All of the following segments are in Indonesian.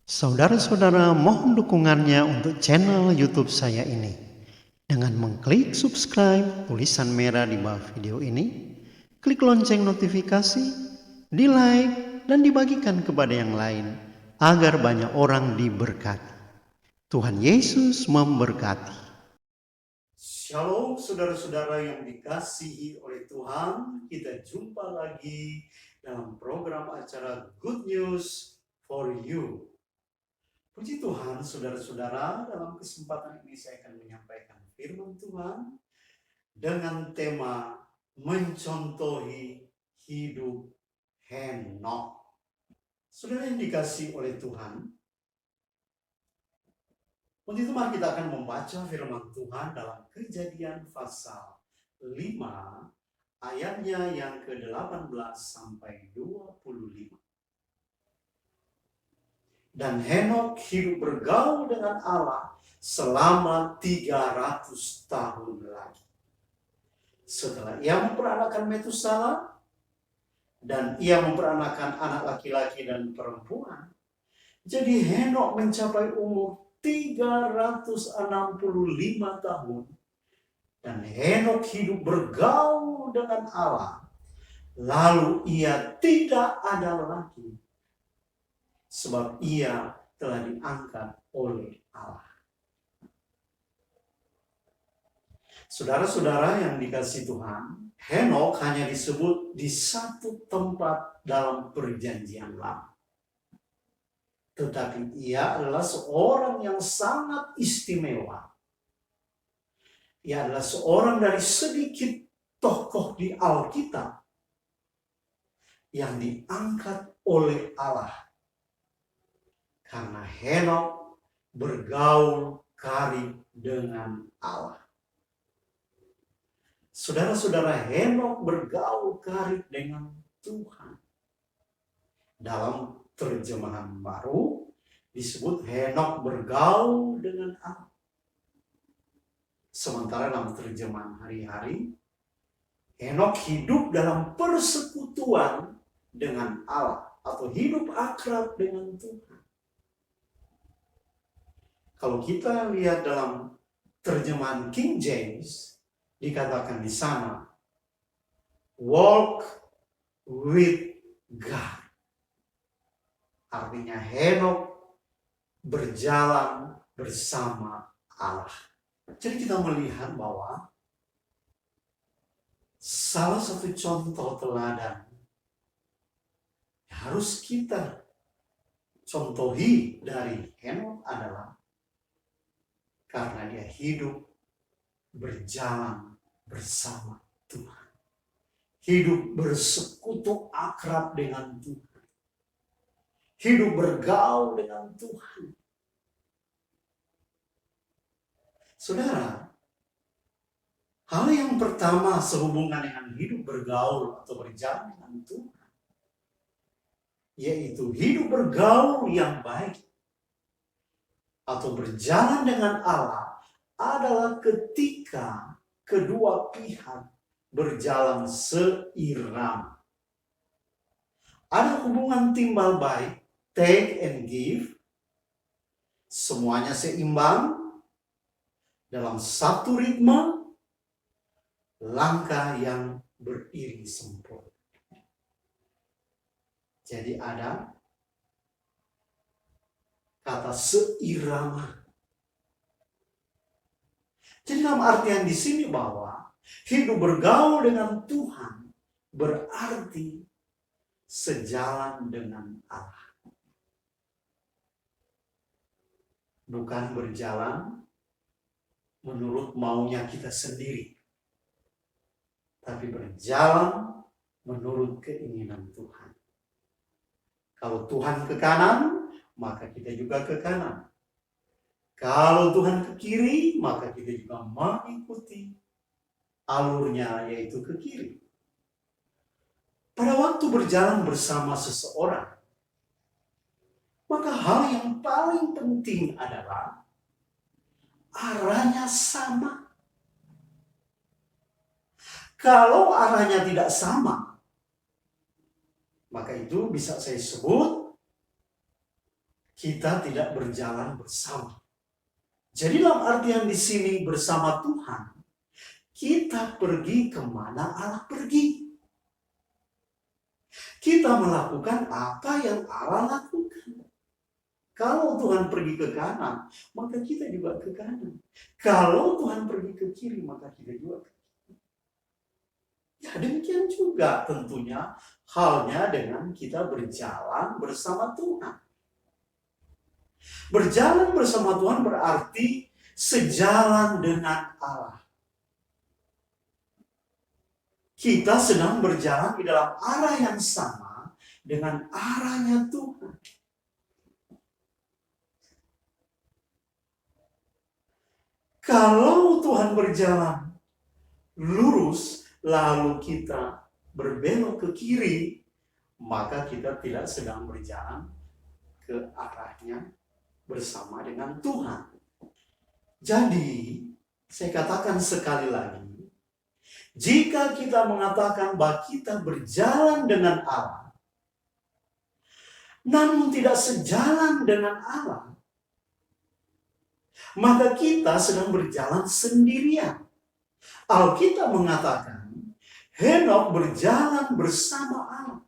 Saudara-saudara, mohon dukungannya untuk channel YouTube saya ini dengan mengklik subscribe tulisan merah di bawah video ini, klik lonceng notifikasi, di like dan dibagikan kepada yang lain agar banyak orang diberkati. Tuhan Yesus memberkati. Shalom saudara-saudara yang dikasihi oleh Tuhan, kita jumpa lagi dalam program acara Good News for You. Puji Tuhan, saudara-saudara, dalam kesempatan ini saya akan menyampaikan firman Tuhan dengan tema mencontohi hidup Henokh. Saudara yang dikasihi oleh Tuhan, untuk itu mari kita akan membaca firman Tuhan dalam Kejadian pasal 5 ayatnya yang ke-18 sampai 25. Dan Henokh hidup bergaul dengan Allah selama 300 tahun lagi. Setelah ia memperanakan Metusala dan ia memperanakan anak laki-laki dan perempuan, jadi Henokh mencapai umur 365 tahun. Dan Henokh hidup bergaul dengan Allah. Lalu ia tidak ada lagi, sebab ia telah diangkat oleh Allah. Saudara-saudara yang dikasihi Tuhan, Henokh hanya disebut di satu tempat dalam perjanjian lama. Tetapi ia adalah seorang yang sangat istimewa. Ia adalah seorang dari sedikit tokoh di Alkitab yang diangkat oleh Allah. Karena Henokh bergaul karib dengan Allah. Saudara-saudara, Henokh bergaul karib dengan Tuhan. Dalam terjemahan baru disebut Henokh bergaul dengan Allah. Sementara dalam terjemahan hari-hari, Henokh hidup dalam persekutuan dengan Allah atau hidup akrab dengan Tuhan. Kalau kita lihat dalam terjemahan King James, dikatakan di sana, walk with God. Artinya Henokh berjalan bersama Allah. Jadi kita melihat bahwa salah satu contoh teladan harus kita contohi dari Henokh adalah karena dia hidup berjalan bersama Tuhan. Hidup bersekutu akrab dengan Tuhan. Hidup bergaul dengan Tuhan. Saudara, hal yang pertama sehubungan dengan hidup bergaul atau berjalan dengan Tuhan, yaitu hidup bergaul yang baik atau berjalan dengan Allah adalah ketika kedua pihak berjalan seirama. Ada hubungan timbal balik, take and give, semuanya seimbang dalam satu ritme, langkah yang beriring sempurna. Jadi ada kata seirama. Jadi dalam artian di sini bahwa hidup bergaul dengan Tuhan berarti sejalan dengan Allah. Bukan berjalan menurut maunya kita sendiri, tapi berjalan menurut keinginan Tuhan. Kalau Tuhan ke kanan, maka kita juga ke kanan. Kalau Tuhan ke kiri, maka kita juga mengikuti alurnya, yaitu ke kiri. Pada waktu berjalan bersama seseorang, maka hal yang paling penting adalah arahnya sama. Kalau arahnya tidak sama, maka itu bisa saya sebut kita tidak berjalan bersama. Jadi dalam artian di sini bersama Tuhan, kita pergi kemana Allah pergi. Kita melakukan apa yang Allah lakukan. Kalau Tuhan pergi ke kanan, maka kita juga ke kanan. Kalau Tuhan pergi ke kiri, maka kita juga ke kiri. Ya demikian juga tentunya halnya dengan kita berjalan bersama Tuhan. Berjalan bersama Tuhan berarti sejalan dengan Allah. Kita sedang berjalan di dalam arah yang sama dengan arahnya Tuhan. Kalau Tuhan berjalan lurus, lalu kita berbelok ke kiri, maka kita tidak sedang berjalan ke arahnya bersama dengan Tuhan. Jadi, saya katakan sekali lagi, jika kita mengatakan bahwa kita berjalan dengan Allah, namun tidak sejalan dengan Allah, maka kita sedang berjalan sendirian. Alkitab mengatakan, Henokh berjalan bersama Allah.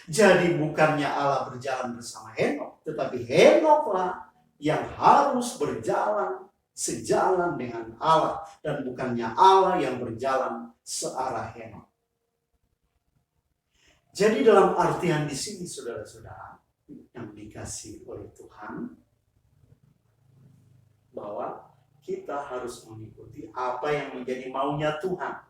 Jadi bukannya Allah berjalan bersama Henokh, tetapi Henokh-lah yang harus berjalan sejalan dengan Allah, dan bukannya Allah yang berjalan searah Henokh. Jadi dalam artian di sini saudara-saudara yang dikasihi oleh Tuhan, bahwa kita harus mengikuti apa yang menjadi maunya Tuhan.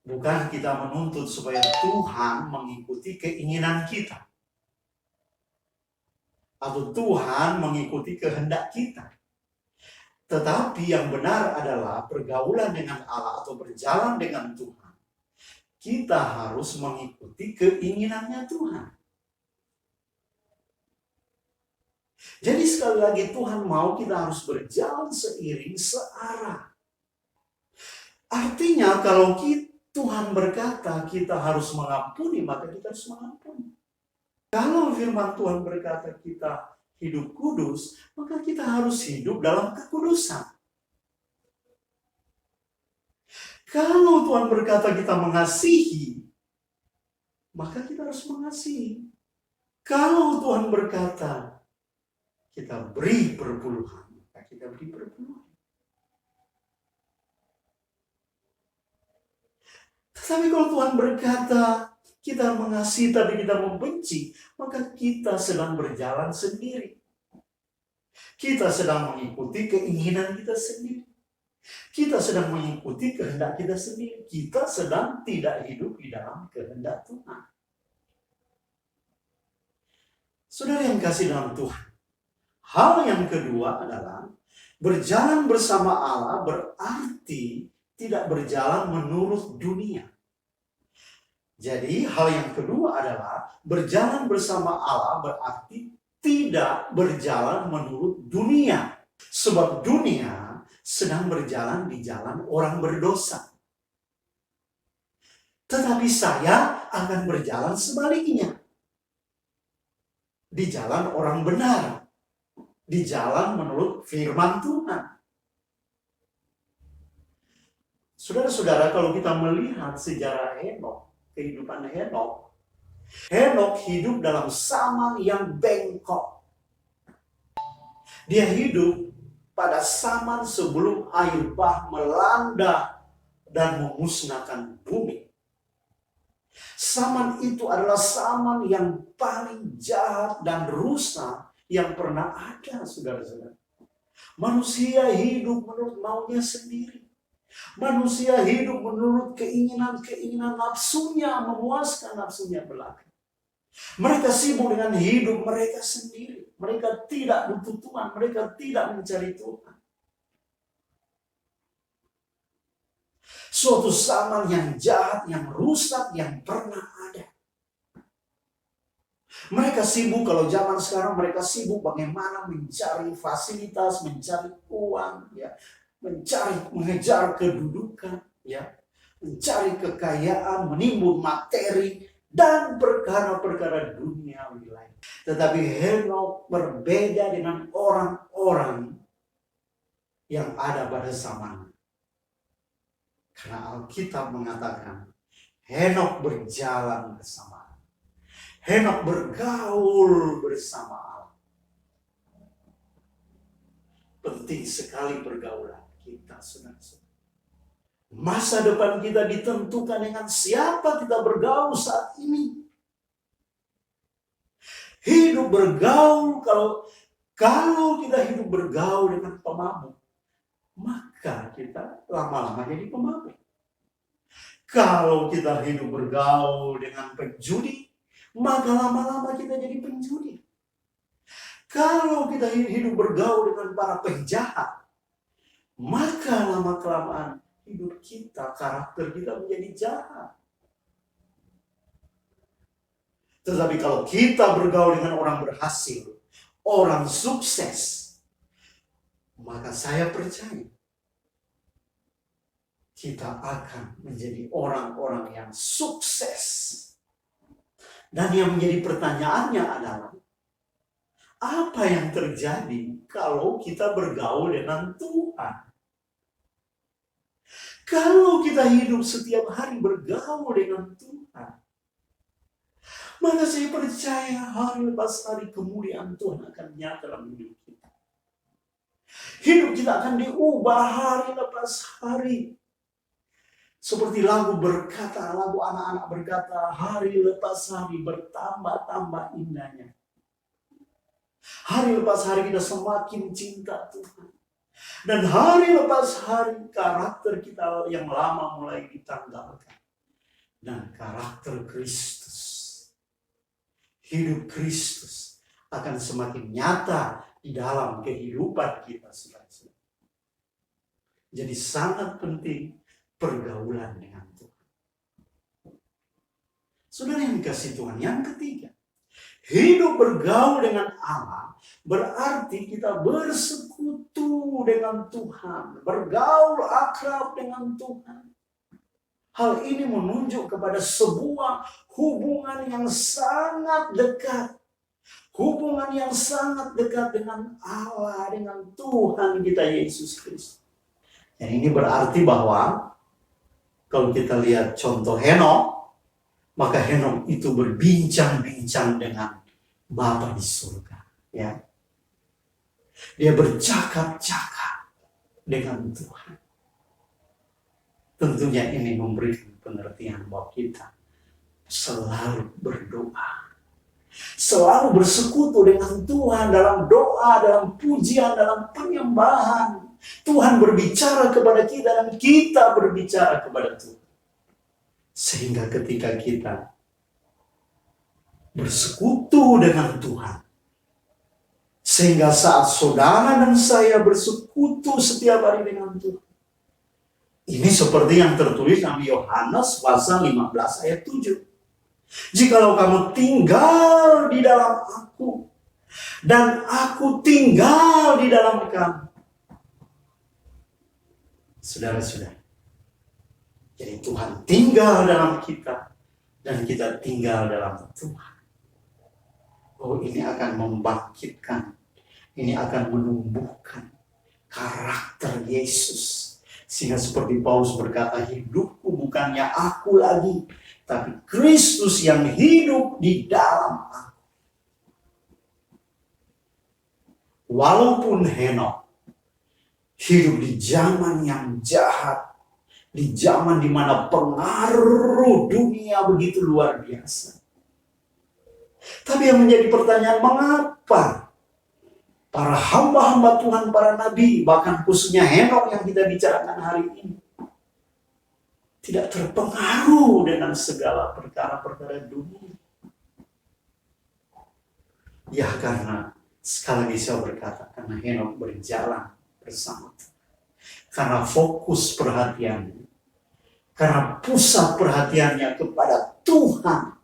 Bukan kita menuntut supaya Tuhan mengikuti keinginan kita, atau Tuhan mengikuti kehendak kita. Tetapi yang benar adalah pergaulan dengan Allah atau berjalan dengan Tuhan. Kita harus mengikuti keinginannya Tuhan. Jadi sekali lagi Tuhan mau kita harus berjalan seiring, searah. Artinya kalau Tuhan berkata kita harus mengampuni, maka kita harus mengampuni. Kalau firman Tuhan berkata kita hidup kudus, maka kita harus hidup dalam kekudusan. Kalau Tuhan berkata kita mengasihi, maka kita harus mengasihi. Kalau Tuhan berkata kita beri perpuluhan, maka kita beri perpuluhan. Tetapi kalau Tuhan berkata kita mengasihi tapi kita membenci, maka kita sedang berjalan sendiri. Kita sedang mengikuti keinginan kita sendiri. Kita sedang mengikuti kehendak kita sendiri. Kita sedang tidak hidup di dalam kehendak Tuhan. Saudara yang kasih dalam Tuhan, hal yang kedua adalah berjalan bersama Allah berarti tidak berjalan menurut dunia. Jadi hal yang kedua adalah berjalan bersama Allah berarti tidak berjalan menurut dunia. Sebab dunia sedang berjalan di jalan orang berdosa. Tetapi saya akan berjalan sebaliknya. Di jalan orang benar. Di jalan menurut firman Tuhan. Saudara-saudara, kalau kita melihat sejarah Henokh, kehidupan Henokh, Henokh hidup dalam zaman yang bengkok. Dia hidup pada zaman sebelum air bah melanda dan memusnahkan bumi. Zaman itu adalah zaman yang paling jahat dan rusak yang pernah ada, saudara-saudara. Manusia hidup menurut maunya sendiri. Manusia hidup menurut keinginan nafsunya, memuaskan nafsunya belaka. Mereka sibuk dengan hidup mereka sendiri. Mereka tidak butuh Tuhan, mereka tidak mencari Tuhan. Suatu zaman yang jahat, yang rusak, yang pernah ada. Mereka sibuk, kalau zaman sekarang mereka sibuk bagaimana mencari fasilitas, mencari uang, ya, mengejar kedudukan, ya, mencari kekayaan, menimbun materi, dan perkara-perkara duniawi lain. Tetapi Henokh berbeda dengan orang-orang yang ada pada zamannya. Karena Alkitab mengatakan Henokh berjalan bersama Allah. Henokh bergaul bersama Allah. Penting sekali pergaulan kita, saudara-saudara. Masa depan kita ditentukan dengan siapa kita bergaul saat ini. Hidup bergaul, kalau kita hidup bergaul dengan pemabuk, maka kita lama-lama jadi pemabuk. Kalau kita hidup bergaul dengan penjudi, maka lama-lama kita jadi penjudi. Kalau kita hidup bergaul dengan para penjahat, maka lama-kelamaan hidup kita, karakter kita menjadi jahat. Tetapi kalau kita bergaul dengan orang berhasil, orang sukses, maka saya percaya kita akan menjadi orang-orang yang sukses. Dan yang menjadi pertanyaannya adalah, apa yang terjadi kalau kita bergaul dengan Tuhan? Kalau kita hidup setiap hari bergaul dengan Tuhan, maka saya percaya hari lepas hari kemuliaan Tuhan akan nyata dalam hidup kita. Hidup kita akan diubah hari lepas hari. Seperti lagu anak-anak berkata, hari lepas hari bertambah-tambah indahnya. Hari lepas hari kita semakin cinta Tuhan. Dan hari lepas hari karakter kita yang lama mulai ditanggalkan. Dan karakter Kristus, hidup Kristus akan semakin nyata di dalam kehidupan kita. Jadi sangat penting pergaulan dengan Tuhan. Saudara yang dikasih Tuhan, yang ketiga, hidup bergaul dengan Allah berarti kita bersekutu dengan Tuhan, bergaul akrab dengan Tuhan. Hal ini menunjuk kepada sebuah hubungan yang sangat dekat. Hubungan yang sangat dekat dengan Allah, dengan Tuhan kita Yesus Kristus. Dan ini berarti bahwa kalau kita lihat contoh Henokh, maka Henokh itu berbincang-bincang dengan Bapa di surga. Ya. Dia bercakap-cakap dengan Tuhan. Tentunya ini memberikan pengertian bahwa kita selalu berdoa. Selalu bersekutu dengan Tuhan dalam doa, dalam pujian, dalam penyembahan. Tuhan berbicara kepada kita dan kita berbicara kepada Tuhan. Sehingga ketika kita bersekutu dengan Tuhan, sehingga saat saudara dan saya bersekutu setiap hari dengan Tuhan, ini seperti yang tertulis dalam Yohanes pasal 15 ayat 7. Jikalau kamu tinggal di dalam aku, dan aku tinggal di dalam kamu. Saudara-saudara, jadi Tuhan tinggal dalam kita, dan kita tinggal dalam Tuhan. Oh, ini akan membangkitkan, ini akan menumbuhkan karakter Yesus. Sehingga seperti Paulus berkata, hidupku bukannya aku lagi, tapi Kristus yang hidup di dalam aku. Walaupun Henokh hidup di zaman yang jahat, di zaman di mana pengaruh dunia begitu luar biasa. Tapi yang menjadi pertanyaan, mengapa para hamba-hamba Tuhan, para nabi, bahkan khususnya Henokh yang kita bicarakan hari ini, tidak terpengaruh dengan segala perkara-perkara dunia? Ya karena, sekali lagi saya berkata, karena Henokh berjalan bersama Tuhan. Karena fokus perhatiannya, karena pusat perhatiannya kepada Tuhan.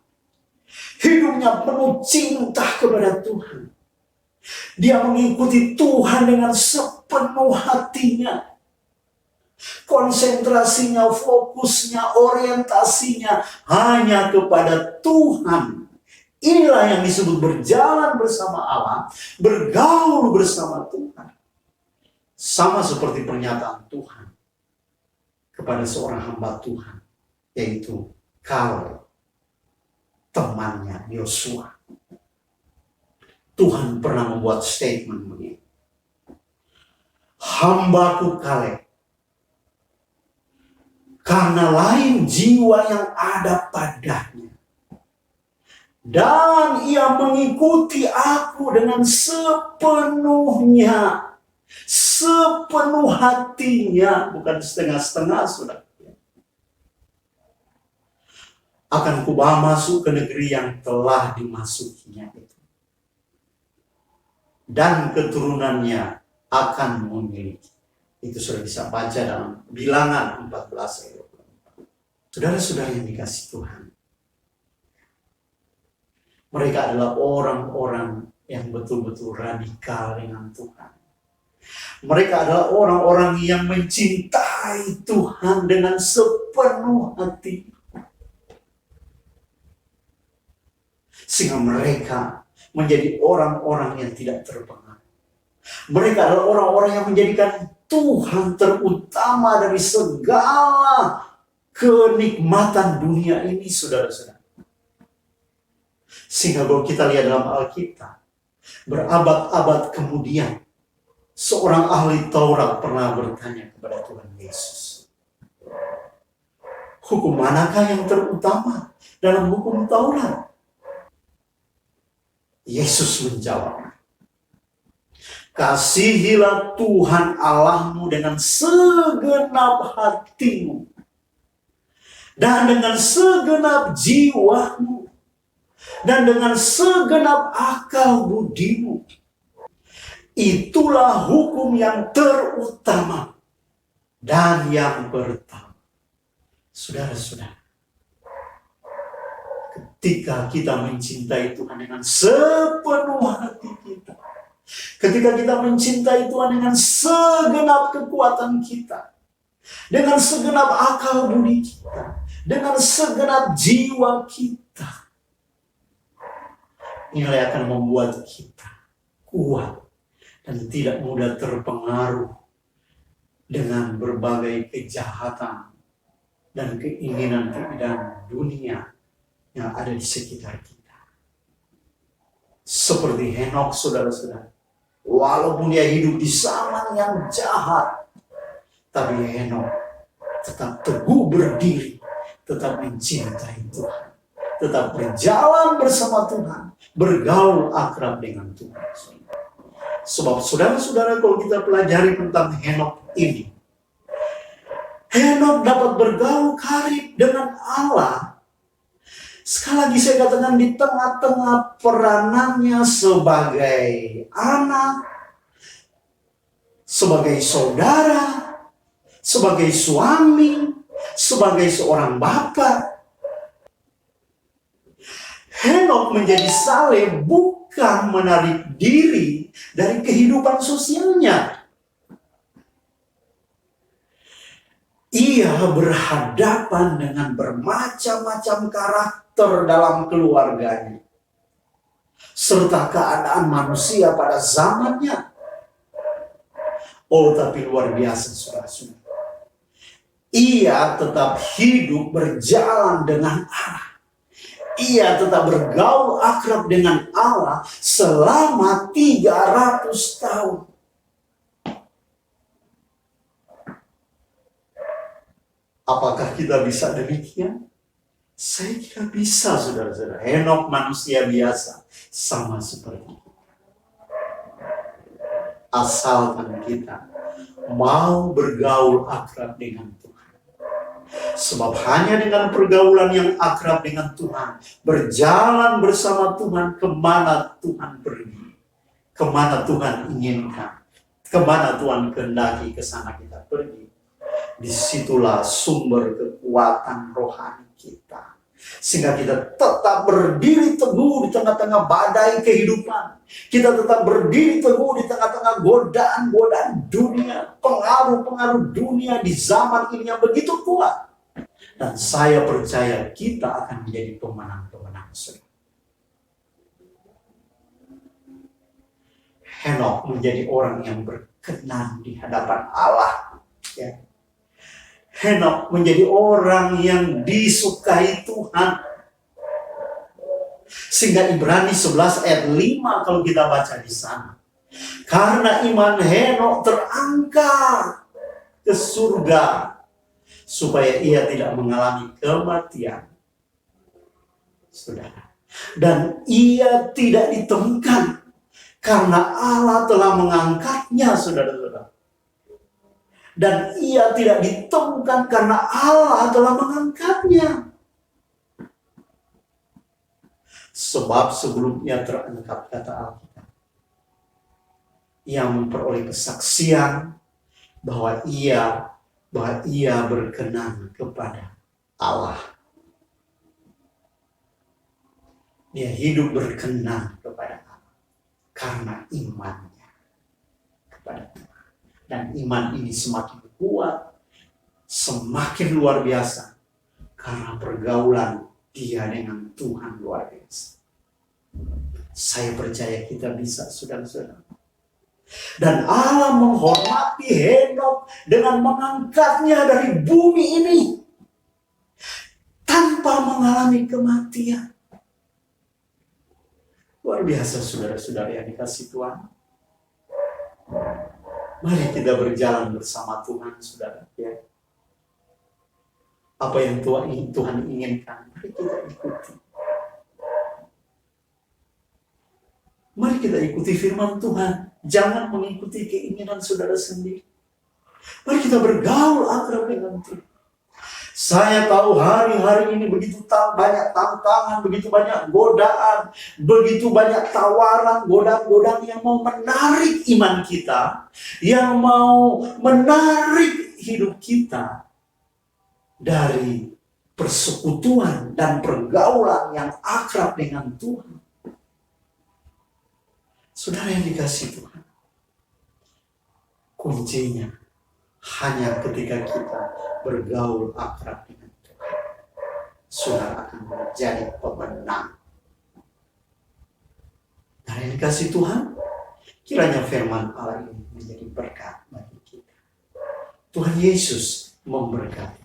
Hidupnya penuh cinta kepada Tuhan. Dia mengikuti Tuhan dengan sepenuh hatinya. Konsentrasinya, fokusnya, orientasinya hanya kepada Tuhan. Inilah yang disebut berjalan bersama Allah, bergaul bersama Tuhan. Sama seperti pernyataan Tuhan kepada seorang hamba Tuhan, yaitu Kaleb, temannya Yosua. Tuhan pernah membuat statement begini, hambaku Kaleb, karena lain jiwa yang ada padanya, dan ia mengikuti aku dengan sepenuhnya, sepenuh hatinya, bukan setengah-setengah, saudara. Akan kubawa masuk ke negeri yang telah dimasukinya itu, dan keturunannya akan memiliki. Itu sudah bisa baca dalam Bilangan 14 ayat 24. Saudara-saudara yang dikasih Tuhan, mereka adalah orang-orang yang betul-betul radikal dengan Tuhan. Mereka adalah orang-orang yang mencintai Tuhan dengan sepenuh hati. Sehingga mereka menjadi orang-orang yang tidak terpengaruh. Mereka adalah orang-orang yang menjadikan Tuhan terutama dari segala kenikmatan dunia ini, saudara-saudara. Sehingga kalau kita lihat dalam Alkitab, berabad-abad kemudian, seorang ahli Taurat pernah bertanya kepada Tuhan Yesus, hukum manakah yang terutama dalam hukum Taurat? Yesus menjawab, kasihilah Tuhan Allahmu dengan segenap hatimu, dan dengan segenap jiwamu, dan dengan segenap akal budimu. Itulah hukum yang terutama dan yang pertama. Saudara-saudara, ketika kita mencintai Tuhan dengan sepenuh hati kita, ketika kita mencintai Tuhan dengan segenap kekuatan kita, dengan segenap akal budi kita, dengan segenap jiwa kita, inilah akan membuat kita kuat dan tidak mudah terpengaruh dengan berbagai kejahatan dan keinginan-keinginan dunia yang ada di sekitar kita. Seperti Henokh, saudara-saudara, walaupun dia hidup di zaman yang jahat, tapi Henokh tetap teguh berdiri, tetap mencintai Tuhan, tetap berjalan bersama Tuhan, bergaul akrab dengan Tuhan. Sebab saudara-saudara, kalau kita pelajari tentang Henokh ini, Henokh dapat bergaul karib dengan Allah. Sekali lagi saya katakan, di tengah-tengah peranannya sebagai anak, sebagai saudara, sebagai suami, sebagai seorang bapak, Henokh menjadi saleh bukan menarik diri dari kehidupan sosialnya. Ia berhadapan dengan bermacam-macam karakter dalam keluarganya, serta keadaan manusia pada zamannya. Oh, tapi luar biasa, saudara-saudara. Ia tetap hidup berjalan dengan Allah. Ia tetap bergaul akrab dengan Allah selama 300 tahun. Apakah kita bisa demikian? Saya kira bisa, saudara-saudara. Henokh manusia biasa, sama seperti itu. Asalkan kita mau bergaul akrab dengan Tuhan. Sebab hanya dengan pergaulan yang akrab dengan Tuhan, berjalan bersama Tuhan kemana Tuhan pergi, kemana Tuhan inginkan, kemana Tuhan kehendaki, ke sana kita pergi. Disitulah sumber kekuatan rohani kita. Sehingga kita tetap berdiri teguh di tengah-tengah badai kehidupan. Kita tetap berdiri teguh di tengah-tengah godaan-godaan dunia, pengaruh-pengaruh dunia di zaman ini yang begitu kuat. Dan saya percaya kita akan menjadi pemenang-pemenang. Henok menjadi orang yang berkenan di hadapan Allah. Ya. Henok menjadi orang yang disukai Tuhan. Sehingga Ibrani 11 ayat 5 kalau kita baca di sana. Karena iman Henok terangkat ke surga, supaya ia tidak mengalami kematian. Saudara. Dan ia tidak ditemukan karena Allah telah mengangkatnya, saudara-saudara. Dan ia tidak ditemukan karena Allah telah mengangkatnya. Sebab sebelumnya terangkat, kata Alkitab, yang memperoleh kesaksian bahwa ia berkenan kepada Allah. Dia hidup berkenan kepada Allah karena imannya kepada Tuhan. Dan iman ini semakin kuat, semakin luar biasa, karena pergaulan dia dengan Tuhan luar biasa. Saya percaya kita bisa, saudara-saudara. Dan Allah menghormati Henok dengan mengangkatnya dari bumi ini tanpa mengalami kematian. Luar biasa, saudara-saudara yang dikasihi Tuhan. Mari kita berjalan bersama Tuhan, saudara. Ya. Apa yang Tuhan inginkan, mari kita ikuti. Mari kita ikuti firman Tuhan. Jangan mengikuti keinginan saudara sendiri. Mari kita bergaul akrab dengan Tuhan. Saya tahu hari-hari ini begitu banyak tantangan, begitu banyak godaan, begitu banyak tawaran, godaan-godaan yang mau menarik iman kita, yang mau menarik hidup kita dari persekutuan dan pergaulan yang akrab dengan Tuhan. Saudara yang dikasihi Tuhan, kuncinya hanya ketika kita bergaul akrab dengan Tuhan, saudara akan menjadi pemenang. Nah, yang dikasihi Tuhan, kiranya firman Allah ini menjadi berkat bagi kita. Tuhan Yesus memberkati.